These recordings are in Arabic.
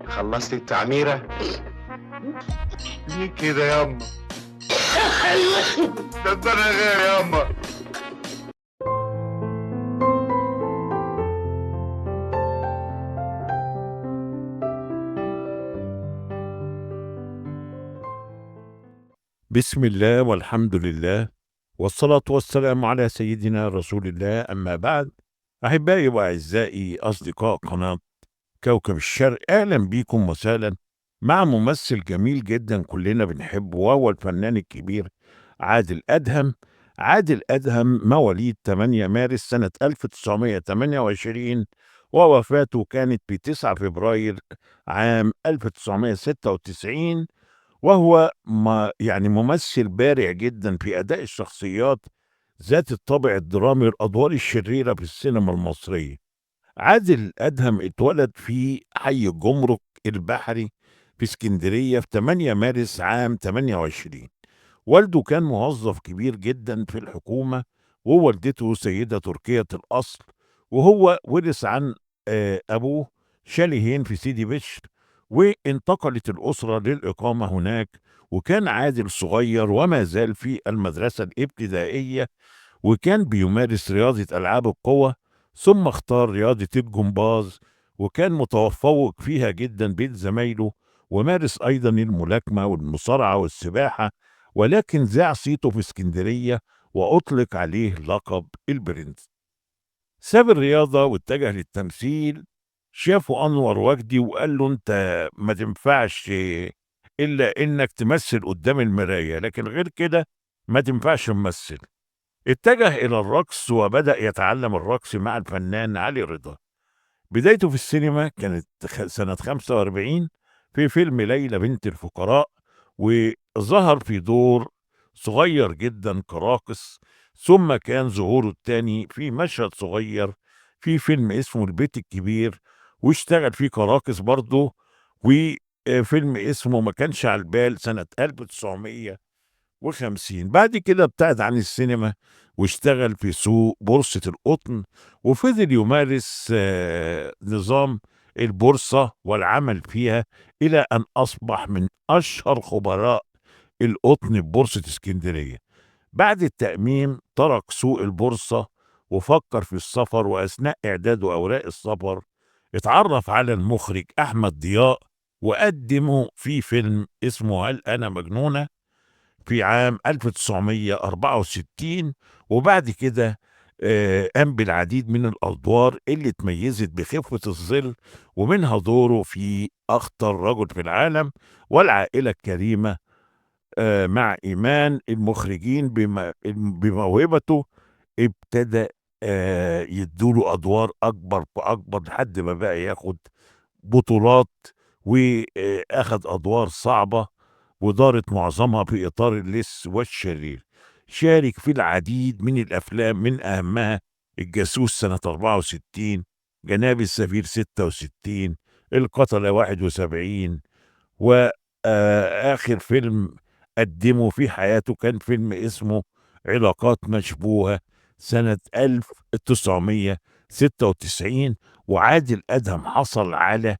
خلصت التعميرة؟ ليه كده ياما؟ ده انا غير ياما. بسم الله والحمد لله والصلاة والسلام على سيدنا رسول الله، أما بعد. أحبائي وأعزائي أصدقاء قناة كوكب الشرق، أهلا بيكم وسهلا مع ممثل جميل جدا كلنا بنحبه، وهو الفنان الكبير عادل أدهم. عادل أدهم مواليد 8 مارس سنة 1928، ووفاته كانت في 9 فبراير عام 1996. وهو يعني ممثل بارع جدا في أداء الشخصيات ذات الطابع الدرامي، الأدوار الشريرة في السينما المصرية. عادل أدهم اتولد في حي الجمرك البحري في اسكندرية في 8 مارس عام 28. والده كان موظف كبير جدا في الحكومة، ووالدته سيدة تركية الأصل. وهو ورث عن أبوه شاليهين في سيدي بشر، وانتقلت الأسرة للإقامة هناك. وكان عادل صغير وما زال في المدرسة الابتدائية، وكان بيمارس رياضة ألعاب القوى، ثم اختار رياضة الجمباز، وكان متفوق فيها جدا بين زمايله. ومارس أيضا الملاكمة والمصارعة والسباحة، ولكن ذاع صيته في اسكندرية وأطلق عليه لقب البرنس. ساب الرياضة واتجه للتمثيل. شافه أنور وجدي وقال له: أنت ما تنفعش إلا إنك تمثل قدام المراية، لكن غير كده ما تنفعش تمثل. اتجه إلى الرقص وبدأ يتعلم الرقص مع الفنان علي رضا. بدايته في السينما كانت سنة 45 في فيلم ليلى بنت الفقراء، وظهر في دور صغير جدا كراقص. ثم كان ظهوره الثاني في مشهد صغير في فيلم اسمه البيت الكبير، واشتغل فيه كراقص برضه. وفيلم اسمه ما كانش على البال سنة 1950. بعد كده ابتعد عن السينما واشتغل في سوق بورصة القطن، وفضل يمارس نظام البورصة والعمل فيها، إلى أن أصبح من أشهر خبراء القطن ببورصة اسكندرية. بعد التأميم ترك سوق البورصة وفكر في السفر، وأثناء إعداده أوراق السفر اتعرف على المخرج أحمد ضياء، وقدمه في فيلم اسمه هل أنا مجنونة في عام 1964. وبعد كده قام بالعديد من الأدوار اللي اتميزت بخفة الظل، ومنها دوره في أخطر رجل في العالم والعائلة الكريمة. مع إيمان المخرجين بموهبته ابتدى يدوله أدوار أكبر فأكبر لحد ما بقى ياخد بطولات، وأخد أدوار صعبة ودارت معظمها في إطار اللص والشرير. شارك في العديد من الأفلام، من أهمها الجاسوس سنة 64، جناب السفير 66، القتلة 71، وآخر فيلم قدمه في حياته كان فيلم اسمه علاقات مشبوهة سنة 1996. وعادل أدهم حصل على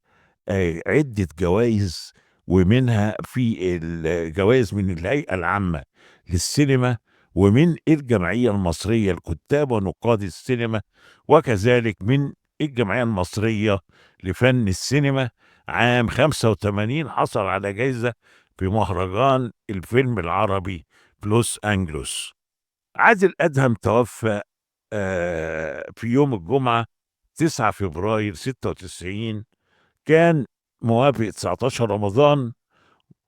عدة جوائز، ومنها في الجوائز من الهيئة العامة للسينما، ومن الجمعية المصرية لكتاب ونقاد السينما، وكذلك من الجمعية المصرية لفن السينما. عام 85 حصل على جائزة في مهرجان الفيلم العربي في لوس أنجلوس. عادل أدهم توفى في يوم الجمعة 9 فبراير 96، كان موافق 19 رمضان،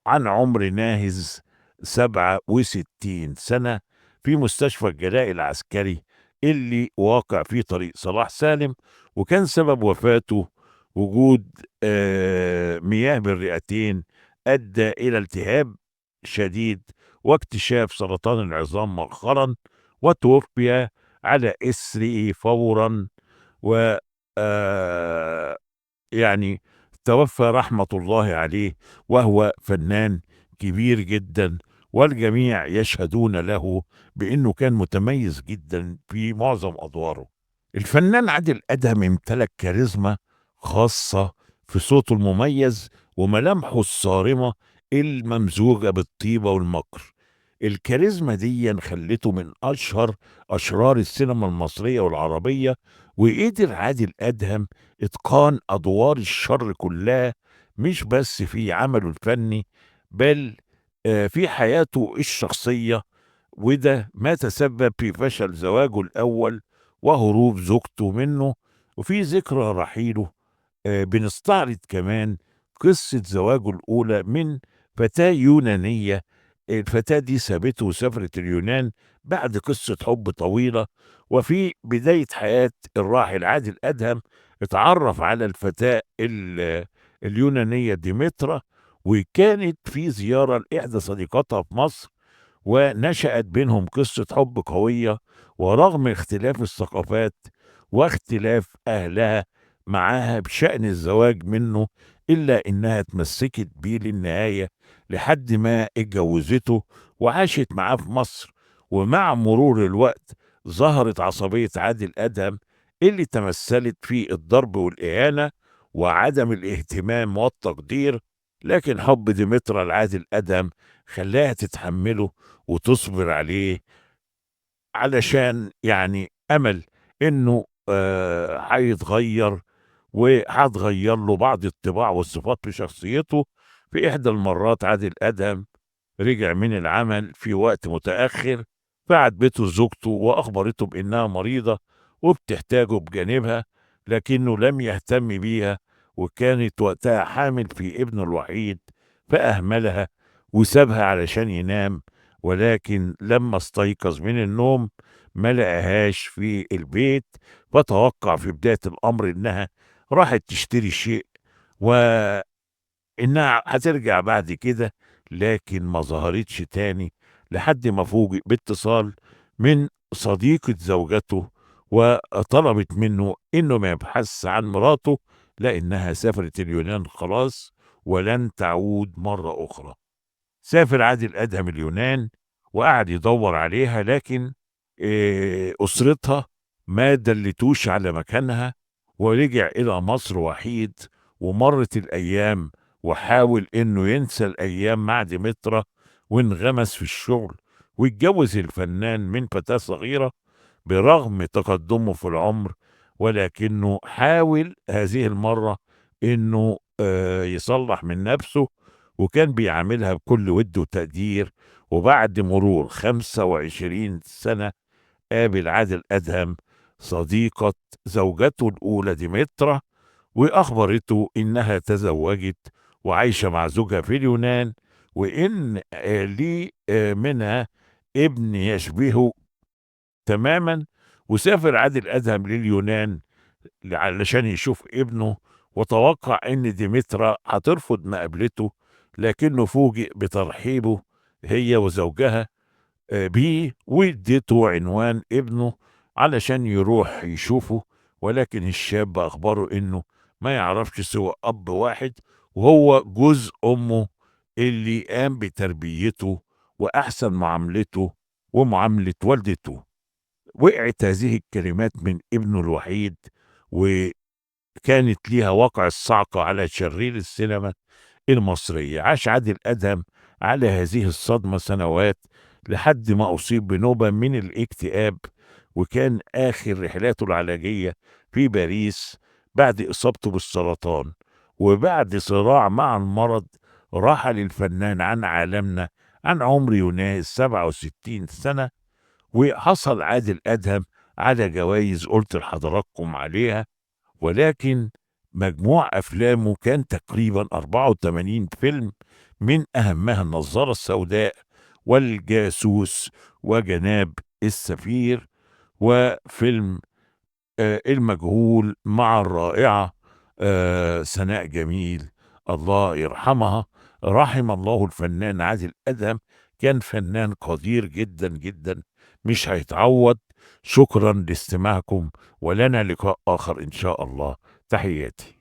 عن عمر ناهز 67 سنة، في مستشفى الجلاء العسكري اللي واقع في طريق صلاح سالم. وكان سبب وفاته وجود مياه بالرئتين أدى إلى التهاب شديد واكتشاف سرطان العظام مؤخرا، وتوفي على إثره فورا. و يعني توفى رحمة الله عليه، وهو فنان كبير جدا، والجميع يشهدون له بأنه كان متميز جدا في معظم أدواره. الفنان عادل أدهم امتلك كاريزما خاصة في صوته المميز وملامحه الصارمة الممزوجة بالطيبة والمكر. الكاريزما دي خلته من أشرار السينما المصرية والعربية، وقدر عادل أدهم إتقان أدوار الشر كلها، مش بس في عمله الفني بل في حياته الشخصية، وده ما تسبب في فشل زواجه الأول وهروب زوجته منه. وفي ذكرى رحيله بنستعرض كمان قصة زواجه الأولى من فتاة يونانية. الفتاة دي سابته وسافرت اليونان بعد قصة حب طويلة. وفي بداية حياة الراحل عادل أدهم اتعرف على الفتاة اليونانية ديمترا، وكانت في زيارة لإحدى صديقاتها في مصر، ونشأت بينهم قصة حب قوية. ورغم اختلاف الثقافات واختلاف أهلها معاها بشأن الزواج منه، إلا إنها اتمسكت بيه للنهاية لحد ما اتجوزته وعاشت معاه في مصر. ومع مرور الوقت ظهرت عصبية عادل أدهم اللي تمثلت في الضرب والإهانة وعدم الاهتمام والتقدير، لكن حب ديمترا لعادل أدهم خلاها تتحمله وتصبر عليه، علشان يعني أمل إنه هيتغير وهتغير له بعض الطباع والصفات في شخصيته. في إحدى المرات عادل أدهم رجع من العمل في وقت متأخر، فعاتبته زوجته وأخبرته بإنها مريضة وبتحتاجه بجانبها، لكنه لم يهتم بيها، وكانت وقتها حامل في ابنه الوحيد، فأهملها وسابها علشان ينام. ولكن لما استيقظ من النوم ما لقاهاش في البيت، فتوقع في بداية الأمر إنها راحت تشتري شيء وإنها هترجع بعد كده، لكن ما ظهرتش تاني لحد ما فوجئ باتصال من صديقة زوجته، وطلبت منه إنه ما يبحث عن مراته لأنها سافرت اليونان خلاص ولن تعود مرة أخرى. سافر عادل أدهم اليونان وقعد يدور عليها، لكن أسرتها ما دلتوش على مكانها، ورجع إلى مصر وحيد. ومرت الأيام وحاول إنه ينسى الأيام مع ديمترا، وانغمس في الشغل، واتجوز الفنان من فتاة صغيرة برغم تقدمه في العمر. ولكنه حاول هذه المرة إنه يصلح من نفسه، وكان بيعاملها بكل ود وتقدير. وبعد مرور 25 سنة قابل عادل أدهم صديقة زوجته الأولى ديمترا، وأخبرته إنها تزوجت وعايشة مع زوجها في اليونان، وإن ليه منها ابن يشبهه تماما. وسافر عادل أدهم لليونان علشان يشوف ابنه، وتوقع ان ديمترا هترفض مقابلته، لكنه فوجئ بترحيبه هي وزوجها بيه، واديته عنوان ابنه علشان يروح يشوفه. ولكن الشاب اخبره انه ما يعرفش سوى اب واحد، وهو جوز امه اللي قام بتربيته واحسن معاملته ومعاملة والدته. وقعت هذه الكلمات من ابنه الوحيد، وكانت ليها وقع الصعقة على شرير السينما المصرية. عاش عادل أدهم على هذه الصدمة سنوات لحد ما أصيب بنوبة من الاكتئاب، وكان آخر رحلاته العلاجية في باريس بعد إصابته بالسرطان. وبعد صراع مع المرض رحل الفنان عن عالمنا عن عمر يناهز 67 سنة. وحصل عادل أدهم على جوائز قلت لحضراتكم عليها، ولكن مجموع أفلامه كان تقريبا 84 فيلم، من أهمها النظارة السوداء والجاسوس وجناب السفير وفيلم المجهول مع الرائعة سناء جميل الله يرحمها. رحم الله الفنان عادل أدهم، كان فنان قدير جدا جدا مش هيتعوض. شكرا لاستماعكم، ولنا لقاء آخر إن شاء الله. تحياتي.